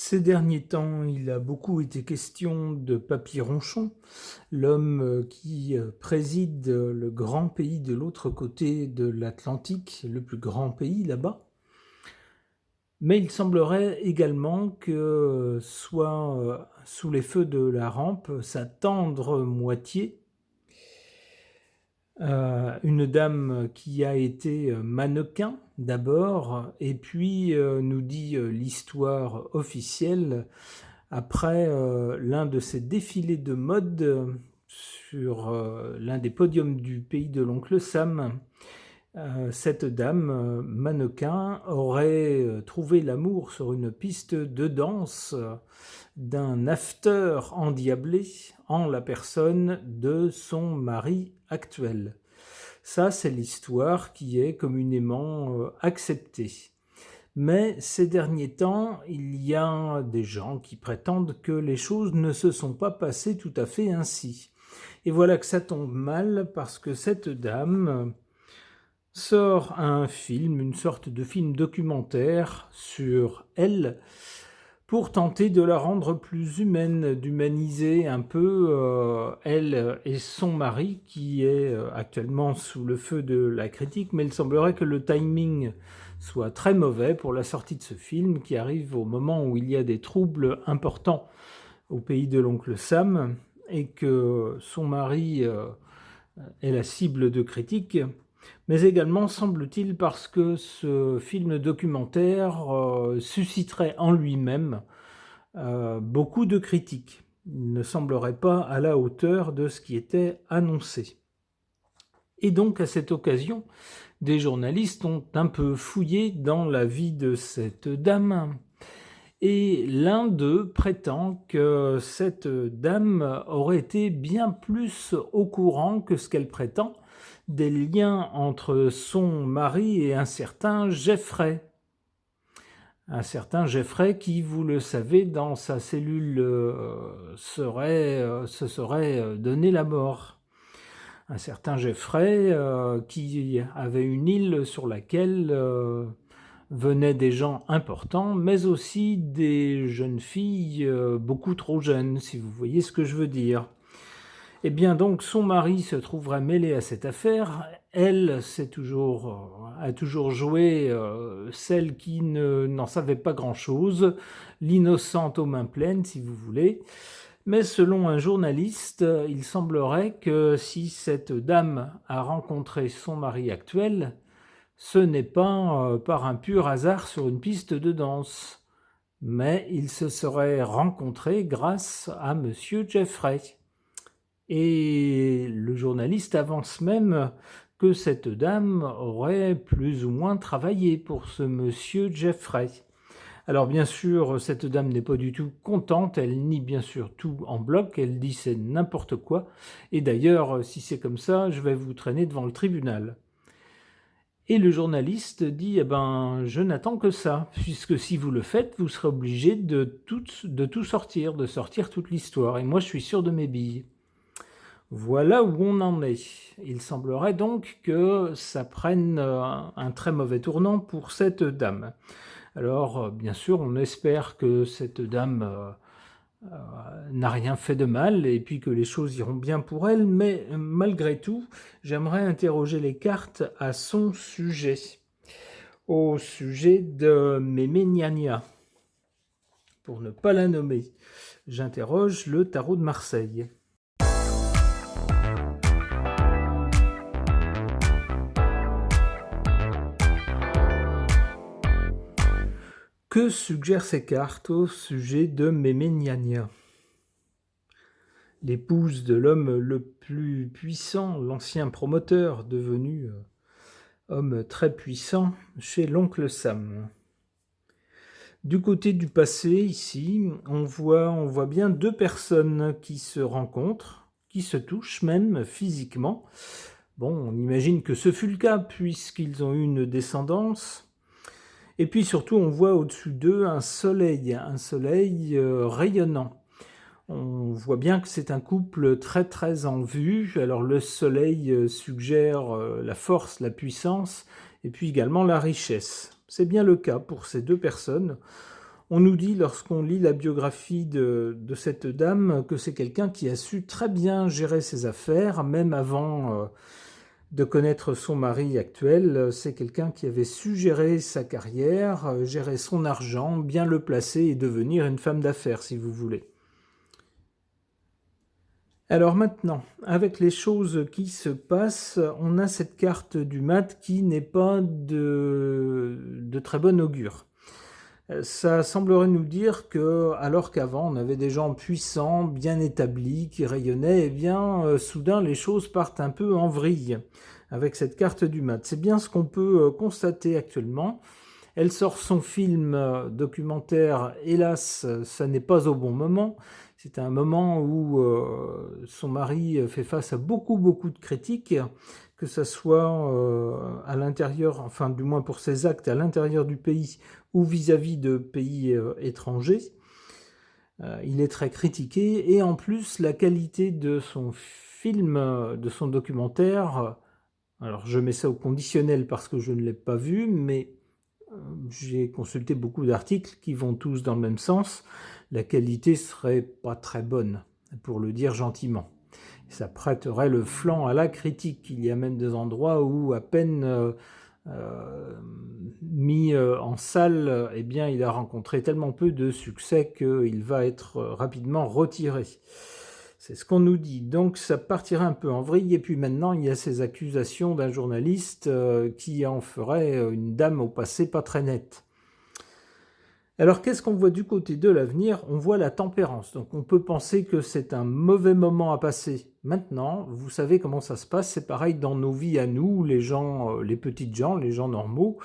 Ces derniers temps, il a beaucoup été question de Papy Ronchon, l'homme qui préside le grand pays de l'autre côté de l'Atlantique, le plus grand pays là-bas. Mais il semblerait également que soit sous les feux de la rampe sa tendre moitié, une dame qui a été mannequin d'abord, et puis nous dit l'histoire officielle, après l'un de ses défilés de mode sur l'un des podiums du pays de l'oncle Sam, cette dame mannequin aurait trouvé l'amour sur une piste de danse d'un after endiablé en la personne de son mari actuel. Ça, c'est l'histoire qui est communément acceptée. Mais ces derniers temps, il y a des gens qui prétendent que les choses ne se sont pas passées tout à fait ainsi. Et voilà que ça tombe mal parce que cette dame sort un film, une sorte de film documentaire sur elle, pour tenter de la rendre plus humaine, d'humaniser un peu elle et son mari, qui est actuellement sous le feu de la critique, mais il semblerait que le timing soit très mauvais pour la sortie de ce film, qui arrive au moment où il y a des troubles importants au pays de l'oncle Sam, et que son mari est la cible de critiques, mais également, semble-t-il, parce que ce film documentaire susciterait en lui-même beaucoup de critiques. Il ne semblerait pas à la hauteur de ce qui était annoncé. Et donc, à cette occasion, des journalistes ont un peu fouillé dans la vie de cette dame, et l'un d'eux prétend que cette dame aurait été bien plus au courant que ce qu'elle prétend des liens entre son mari et un certain Jeffrey. Un certain Jeffrey qui, vous le savez, dans sa cellule se serait donné la mort. Un certain Jeffrey qui avait une île sur laquelle venaient des gens importants, mais aussi des jeunes filles beaucoup trop jeunes, si vous voyez ce que je veux dire. Eh bien donc son mari se trouverait mêlé à cette affaire. Elle a toujours joué celle qui n'en savait pas grand-chose, l'innocente aux mains pleines si vous voulez. Mais selon un journaliste, il semblerait que si cette dame a rencontré son mari actuel, ce n'est pas par un pur hasard sur une piste de danse, mais ils se seraient rencontrés grâce à Monsieur Jeffrey. Et le journaliste avance même que cette dame aurait plus ou moins travaillé pour ce monsieur Jeffrey. Alors bien sûr, cette dame n'est pas du tout contente, elle nie bien sûr tout en bloc, elle dit c'est n'importe quoi, et d'ailleurs, si c'est comme ça, je vais vous traîner devant le tribunal. Et le journaliste dit, je n'attends que ça, puisque si vous le faites, vous serez obligé de tout sortir, de sortir toute l'histoire, et moi je suis sûr de mes billes. Voilà où on en est. Il semblerait donc que ça prenne un très mauvais tournant pour cette dame. Alors, bien sûr, on espère que cette dame n'a rien fait de mal et puis que les choses iront bien pour elle, mais malgré tout, j'aimerais interroger les cartes à son sujet. Au sujet de Mémé Gnagna. Pour ne pas la nommer, j'interroge le tarot de Marseille. Que suggèrent ces cartes au sujet de Mémé Gnagna, l'épouse de l'homme le plus puissant, l'ancien promoteur devenu homme très puissant chez l'oncle Sam. Du côté du passé, ici, on voit bien deux personnes qui se rencontrent, qui se touchent même physiquement. Bon, on imagine que ce fut le cas puisqu'ils ont eu une descendance. Et puis surtout, on voit au-dessus d'eux un soleil rayonnant. On voit bien que c'est un couple très très en vue. Alors le soleil suggère la force, la puissance, et puis également la richesse. C'est bien le cas pour ces deux personnes. On nous dit, lorsqu'on lit la biographie de cette dame, que c'est quelqu'un qui a su très bien gérer ses affaires, même avant de connaître son mari actuel. C'est quelqu'un qui avait su gérer sa carrière, gérer son argent, bien le placer et devenir une femme d'affaires, si vous voulez. Alors maintenant, avec les choses qui se passent, on a cette carte du mat qui n'est pas de très bon augure. Ça semblerait nous dire que, alors qu'avant on avait des gens puissants, bien établis, qui rayonnaient, eh bien, soudain les choses partent un peu en vrille avec cette carte du mat. C'est bien ce qu'on peut constater actuellement. Elle sort son film documentaire, hélas, ça n'est pas au bon moment. C'est un moment où son mari fait face à beaucoup de critiques, que ce soit à l'intérieur, enfin du moins pour ses actes à l'intérieur du pays ou vis-à-vis de pays étrangers. Il est très critiqué et en plus la qualité de son film, de son documentaire, alors je mets ça au conditionnel parce que je ne l'ai pas vu, mais j'ai consulté beaucoup d'articles qui vont tous dans le même sens. La qualité serait pas très bonne, pour le dire gentiment. Ça prêterait le flanc à la critique. Il y a même des endroits où, à peine mis en salle, eh bien, il a rencontré tellement peu de succès qu'il va être rapidement retiré. C'est ce qu'on nous dit. Donc ça partirait un peu en vrille. Et puis maintenant, il y a ces accusations d'un journaliste qui en ferait une dame au passé pas très nette. Alors qu'est-ce qu'on voit du côté de l'avenir? On voit la tempérance. Donc on peut penser que c'est un mauvais moment à passer. Maintenant, vous savez comment ça se passe. C'est pareil dans nos vies à nous, les gens, les petites gens, les gens normaux.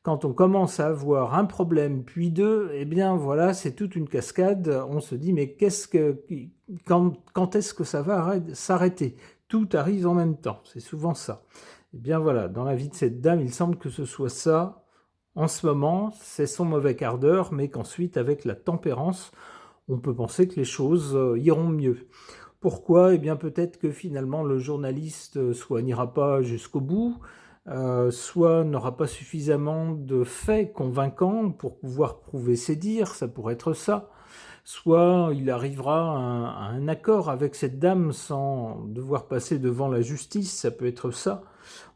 Quand on commence à avoir un problème, puis deux, eh bien voilà, c'est toute une cascade. On se dit, mais quand est-ce que ça va s'arrêter? Tout arrive en même temps, c'est souvent ça. Eh bien voilà, dans la vie de cette dame, il semble que ce soit ça. En ce moment, c'est son mauvais quart d'heure, mais qu'ensuite, avec la tempérance, on peut penser que les choses iront mieux. Pourquoi? Eh bien peut-être que finalement le journaliste soit n'ira pas jusqu'au bout, soit n'aura pas suffisamment de faits convaincants pour pouvoir prouver ses dires, ça pourrait être ça. Soit il arrivera à un accord avec cette dame sans devoir passer devant la justice, ça peut être ça.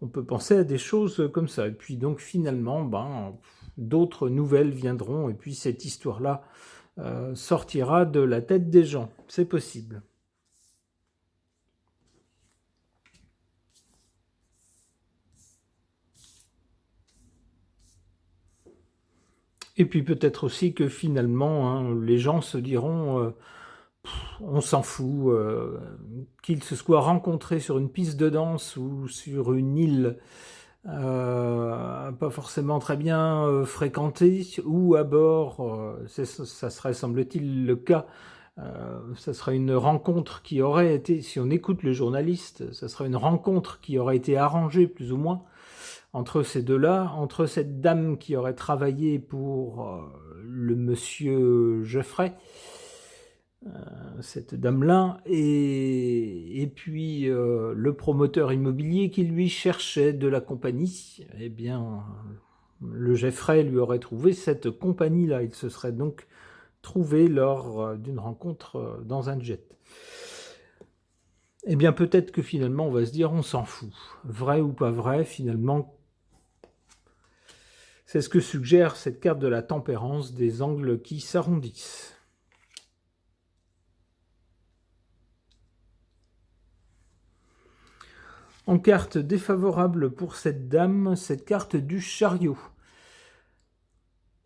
On peut penser à des choses comme ça. Et puis donc finalement, d'autres nouvelles viendront et puis cette histoire-là sortira de la tête des gens. C'est possible. Et puis peut-être aussi que finalement, les gens se diront on s'en fout, qu'ils se soient rencontrés sur une piste de danse ou sur une île pas forcément très bien fréquentée, ou à bord, ça serait semble-t-il le cas, ça serait une rencontre qui aurait été, si on écoute le journaliste, ça serait une rencontre qui aurait été arrangée plus ou moins entre ces deux-là, entre cette dame qui aurait travaillé pour le monsieur Geoffrey, cette dame-là, et puis le promoteur immobilier qui lui cherchait de la compagnie. Eh bien, le Geoffrey lui aurait trouvé cette compagnie-là. Il se serait donc trouvé lors d'une rencontre dans un jet. Eh bien, peut-être que finalement, on va se dire, on s'en fout. Vrai ou pas vrai, finalement, c'est ce que suggère cette carte de la tempérance, des angles qui s'arrondissent. En carte défavorable pour cette dame, cette carte du chariot.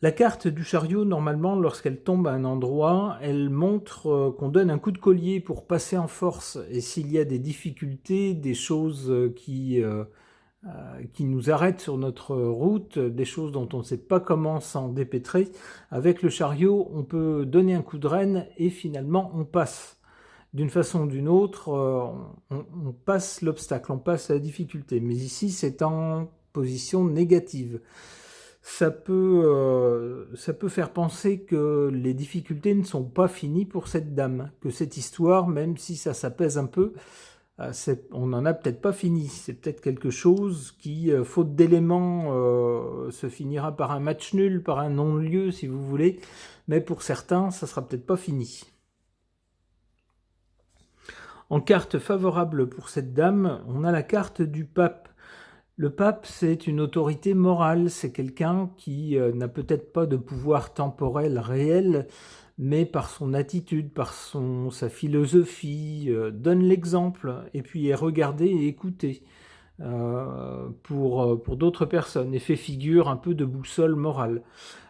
La carte du chariot, normalement, lorsqu'elle tombe à un endroit, elle montre qu'on donne un coup de collier pour passer en force. Et s'il y a des difficultés, des choses qui nous arrêtent sur notre route, des choses dont on ne sait pas comment s'en dépêtrer, avec le chariot, on peut donner un coup de rêne et finalement on passe. D'une façon ou d'une autre, on passe l'obstacle, on passe la difficulté. Mais ici, c'est en position négative. Ça peut faire penser que les difficultés ne sont pas finies pour cette dame, que cette histoire, même si ça s'apaise un peu, on n'en a peut-être pas fini. C'est peut-être quelque chose qui, faute d'éléments, se finira par un match nul, par un non-lieu, si vous voulez. mais pour certains, ça sera peut-être pas fini. En carte favorable pour cette dame, on a la carte du pape. Le pape, c'est une autorité morale, c'est quelqu'un qui n'a peut-être pas de pouvoir temporel réel, mais par son attitude, par sa philosophie, donne l'exemple et puis est regardé et écouté pour d'autres personnes et fait figure un peu de boussole morale.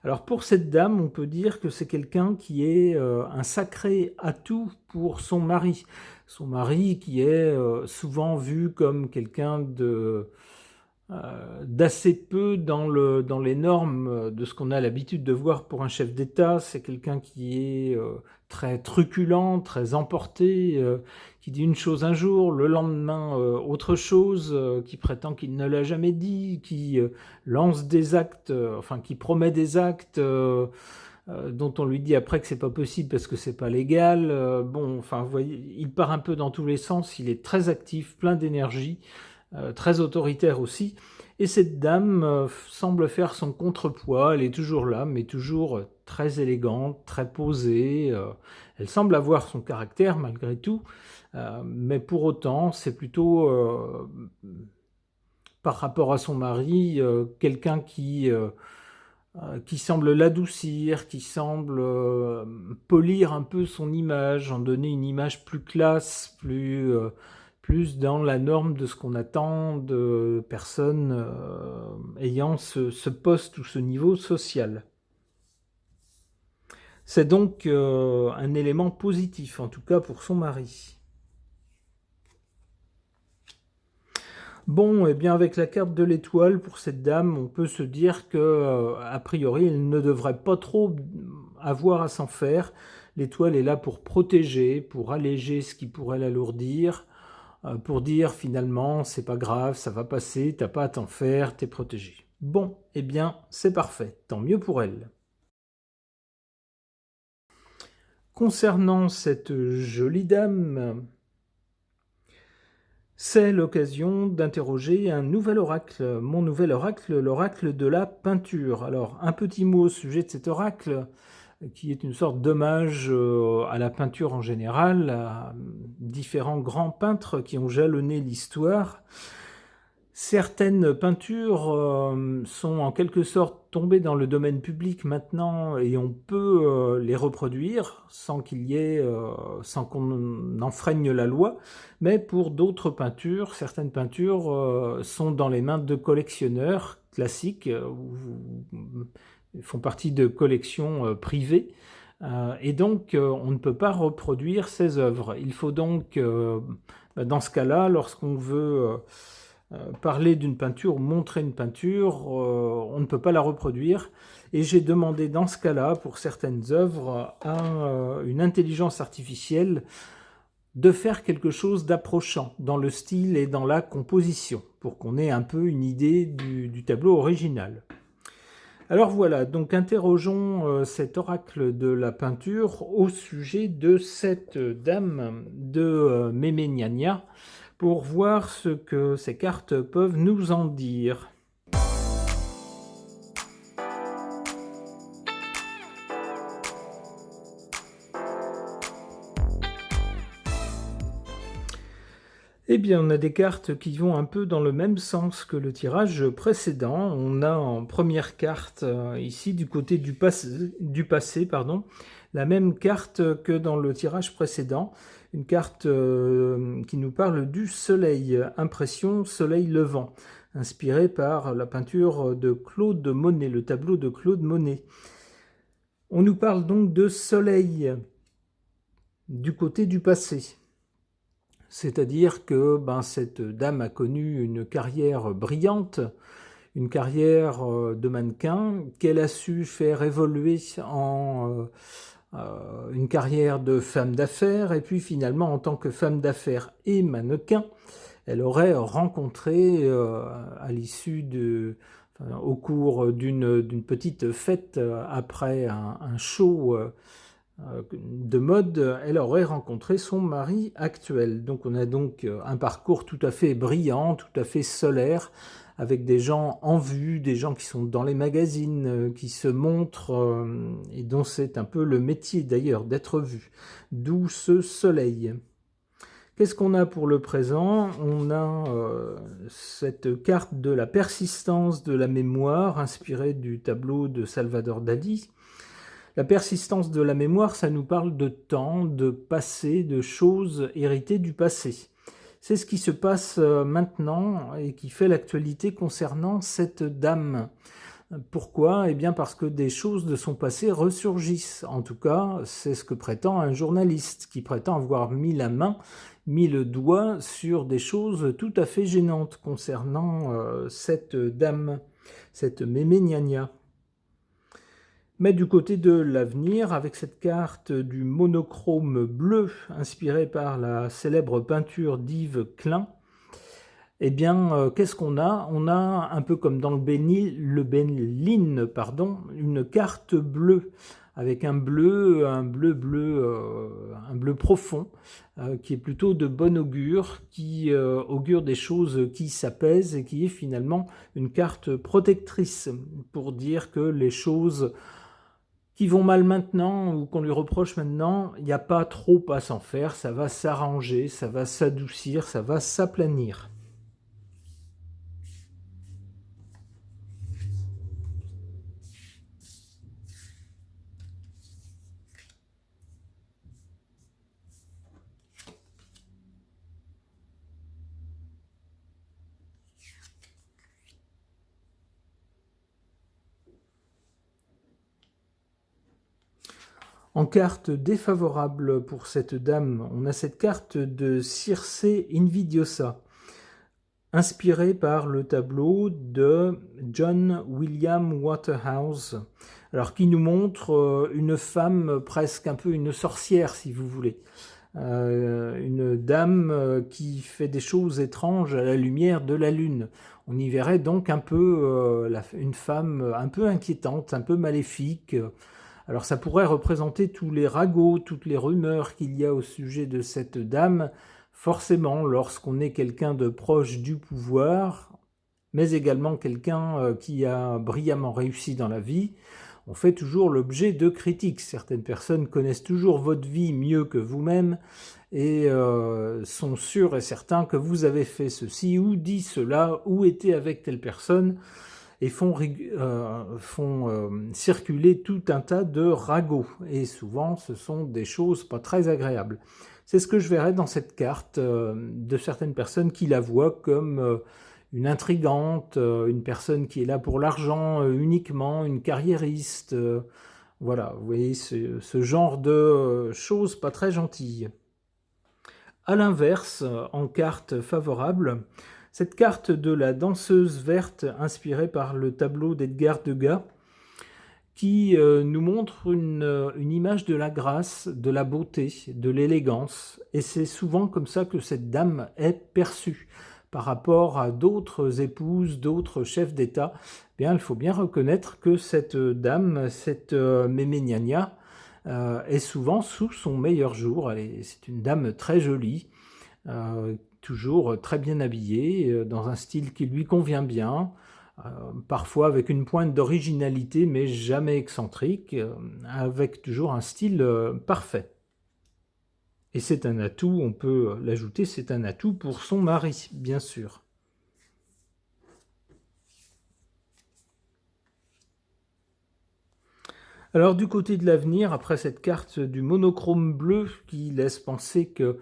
Alors pour cette dame, on peut dire que c'est quelqu'un qui est un sacré atout pour son mari. Son mari qui est souvent vu comme quelqu'un d'assez peu dans les normes de ce qu'on a l'habitude de voir pour un chef d'État. C'est quelqu'un qui est très truculent, très emporté, qui dit une chose un jour, le lendemain autre chose, qui prétend qu'il ne l'a jamais dit, qui lance des actes, enfin qui promet des actes dont on lui dit après que c'est pas possible parce que c'est pas légal. Bon, enfin, vous voyez, il part un peu dans tous les sens, il est très actif, plein d'énergie, très autoritaire aussi. Et cette dame semble faire son contrepoids, elle est toujours là, mais toujours très élégante, très posée. Elle semble avoir son caractère malgré tout, mais pour autant, c'est plutôt, par rapport à son mari, quelqu'un qui semble l'adoucir, qui semble polir un peu son image, en donner une image plus classe, plus dans la norme de ce qu'on attend de personnes ayant ce poste ou ce niveau social. C'est donc un élément positif, en tout cas pour son mari. Bon, et bien avec la carte de l'étoile, pour cette dame, on peut se dire que, a priori, elle ne devrait pas trop avoir à s'en faire. L'étoile est là pour protéger, pour alléger ce qui pourrait l'alourdir, pour dire finalement, c'est pas grave, ça va passer, t'as pas à t'en faire, t'es protégé. Bon, eh bien, c'est parfait, tant mieux pour elle. Concernant cette jolie dame, c'est l'occasion d'interroger un nouvel oracle, mon nouvel oracle, l'oracle de la peinture. Alors, un petit mot au sujet de cet oracle, qui est une sorte d'hommage à la peinture en général, à différents grands peintres qui ont jalonné l'histoire. Certaines peintures sont en quelque sorte tombées dans le domaine public maintenant et on peut les reproduire sans sans qu'on enfreigne la loi. Mais pour d'autres peintures, certaines peintures sont dans les mains de collectionneurs classiques ou font partie de collections privées. Et donc, on ne peut pas reproduire ces œuvres. Il faut donc, dans ce cas-là, lorsqu'on veut parler d'une peinture ou montrer une peinture, on ne peut pas la reproduire. Et j'ai demandé dans ce cas-là, pour certaines œuvres, à une intelligence artificielle de faire quelque chose d'approchant dans le style et dans la composition, pour qu'on ait un peu une idée du tableau original. Alors voilà, donc interrogeons cet oracle de la peinture au sujet de cette dame de Méméniania, pour voir ce que ces cartes peuvent nous en dire. Eh bien, on a des cartes qui vont un peu dans le même sens que le tirage précédent. On a en première carte, ici, du côté du passé, pardon, la même carte que dans le tirage précédent. Une carte qui nous parle du soleil, impression soleil levant, inspirée par la peinture de Claude Monet, le tableau de Claude Monet. On nous parle donc de soleil du côté du passé. C'est-à-dire que cette dame a connu une carrière brillante, une carrière de mannequin qu'elle a su faire évoluer en une carrière de femme d'affaires, et puis finalement en tant que femme d'affaires et mannequin, elle aurait rencontré à l'issue au cours d'une petite fête après un show de mode, elle aurait rencontré son mari actuel. Donc on a donc un parcours tout à fait brillant, tout à fait solaire, avec des gens en vue, des gens qui sont dans les magazines, qui se montrent, et dont c'est un peu le métier d'ailleurs d'être vu. D'où ce soleil. Qu'est-ce qu'on a pour le présent? On a cette carte de la persistance de la mémoire, inspirée du tableau de Salvador Dali. La persistance de la mémoire, ça nous parle de temps, de passé, de choses héritées du passé. C'est ce qui se passe maintenant et qui fait l'actualité concernant cette dame. Pourquoi? Eh bien parce que des choses de son passé ressurgissent. En tout cas, c'est ce que prétend un journaliste qui prétend avoir mis le doigt sur des choses tout à fait gênantes concernant cette dame, cette Mémé Gnagna. Mais du côté de l'avenir, avec cette carte du monochrome bleu, inspirée par la célèbre peinture d'Yves Klein, eh bien, qu'est-ce qu'on a? On a, un peu comme dans le Bénin, une carte bleue, avec un bleu profond, qui est plutôt de bon augure, qui augure des choses qui s'apaisent et qui est finalement une carte protectrice, pour dire que les choses qui vont mal maintenant ou qu'on lui reproche maintenant, il n'y a pas trop à s'en faire, ça va s'arranger, ça va s'adoucir, ça va s'aplanir. En carte défavorable pour cette dame, on a cette carte de Circé Invidiosa, inspirée par le tableau de John William Waterhouse, alors qui nous montre une femme presque un peu une sorcière, si vous voulez. Une dame qui fait des choses étranges à la lumière de la lune. On y verrait donc un peu une femme un peu inquiétante, un peu maléfique. Alors ça pourrait représenter tous les ragots, toutes les rumeurs qu'il y a au sujet de cette dame. Forcément, lorsqu'on est quelqu'un de proche du pouvoir, mais également quelqu'un qui a brillamment réussi dans la vie, on fait toujours l'objet de critiques. Certaines personnes connaissent toujours votre vie mieux que vous-même et sont sûrs et certains que vous avez fait ceci ou dit cela ou été avec telle personne, et font circuler tout un tas de ragots. Et souvent, ce sont des choses pas très agréables. C'est ce que je verrais dans cette carte de certaines personnes qui la voient comme une intrigante, une personne qui est là pour l'argent uniquement, une carriériste. Voilà, vous voyez, ce genre de choses pas très gentilles. À l'inverse, en carte favorable, cette carte de la danseuse verte inspirée par le tableau d'Edgar Degas qui nous montre une image de la grâce, de la beauté, de l'élégance. Et c'est souvent comme ça que cette dame est perçue par rapport à d'autres épouses, d'autres chefs d'État. Bien, il faut bien reconnaître que cette dame, cette Mémé Gnagna, est souvent sous son meilleur jour. C'est une dame très jolie, toujours très bien habillée, dans un style qui lui convient bien, parfois avec une pointe d'originalité, mais jamais excentrique, avec toujours un style parfait. Et c'est un atout, on peut l'ajouter, c'est un atout pour son mari, bien sûr. Alors du côté de l'avenir, après cette carte du monochrome bleu qui laisse penser que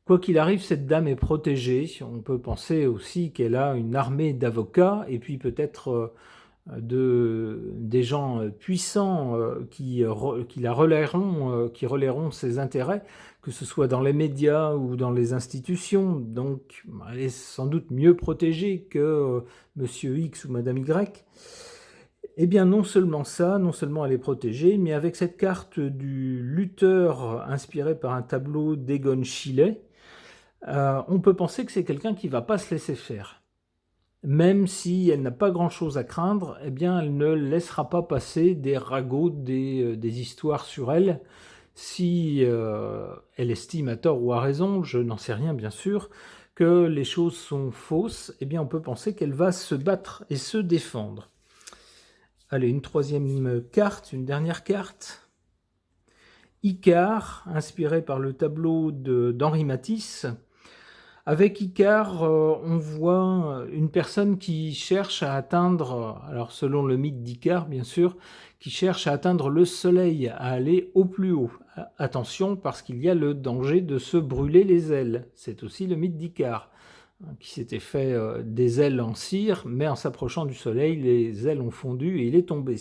quoi qu'il arrive, cette dame est protégée. On peut penser aussi qu'elle a une armée d'avocats et puis peut-être des gens puissants qui la relayeront, qui relayeront ses intérêts, que ce soit dans les médias ou dans les institutions. Donc, elle est sans doute mieux protégée que Monsieur X ou Madame Y. Eh bien, non seulement ça, non seulement elle est protégée, mais avec cette carte du lutteur inspirée par un tableau d'Egon Schiele, on peut penser que c'est quelqu'un qui ne va pas se laisser faire. Même si elle n'a pas grand-chose à craindre, eh bien, elle ne laissera pas passer des ragots, des histoires sur elle. Si elle estime à tort ou à raison, je n'en sais rien bien sûr, que les choses sont fausses, eh bien on peut penser qu'elle va se battre et se défendre. Allez, une troisième carte, une dernière carte. Icare, inspiré par le tableau d'Henri Matisse. Avec Icare, on voit une personne qui cherche à atteindre, alors selon le mythe d'Icare bien sûr, qui cherche à atteindre le soleil, à aller au plus haut. Attention, parce qu'il y a le danger de se brûler les ailes. C'est aussi le mythe d'Icare, qui s'était fait des ailes en cire, mais en s'approchant du soleil, les ailes ont fondu et il est tombé.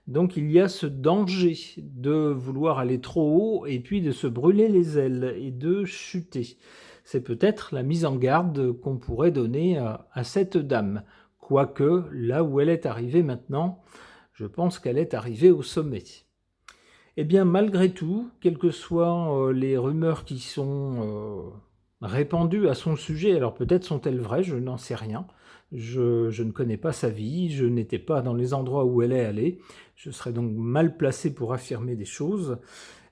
Donc il y a ce danger de vouloir aller trop haut et puis de se brûler les ailes et de chuter. C'est peut-être la mise en garde qu'on pourrait donner à cette dame. Quoique, là où elle est arrivée maintenant, je pense qu'elle est arrivée au sommet. Eh bien, malgré tout, quelles que soient les rumeurs qui sont répandues à son sujet, alors peut-être sont-elles vraies, je n'en sais rien. Je ne connais pas sa vie, je n'étais pas dans les endroits où elle est allée, je serais donc mal placé pour affirmer des choses.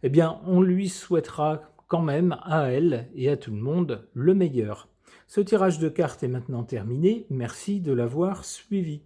Eh bien, on lui souhaitera quand même à elle et à tout le monde le meilleur. Ce tirage de cartes est maintenant terminé, merci de l'avoir suivi.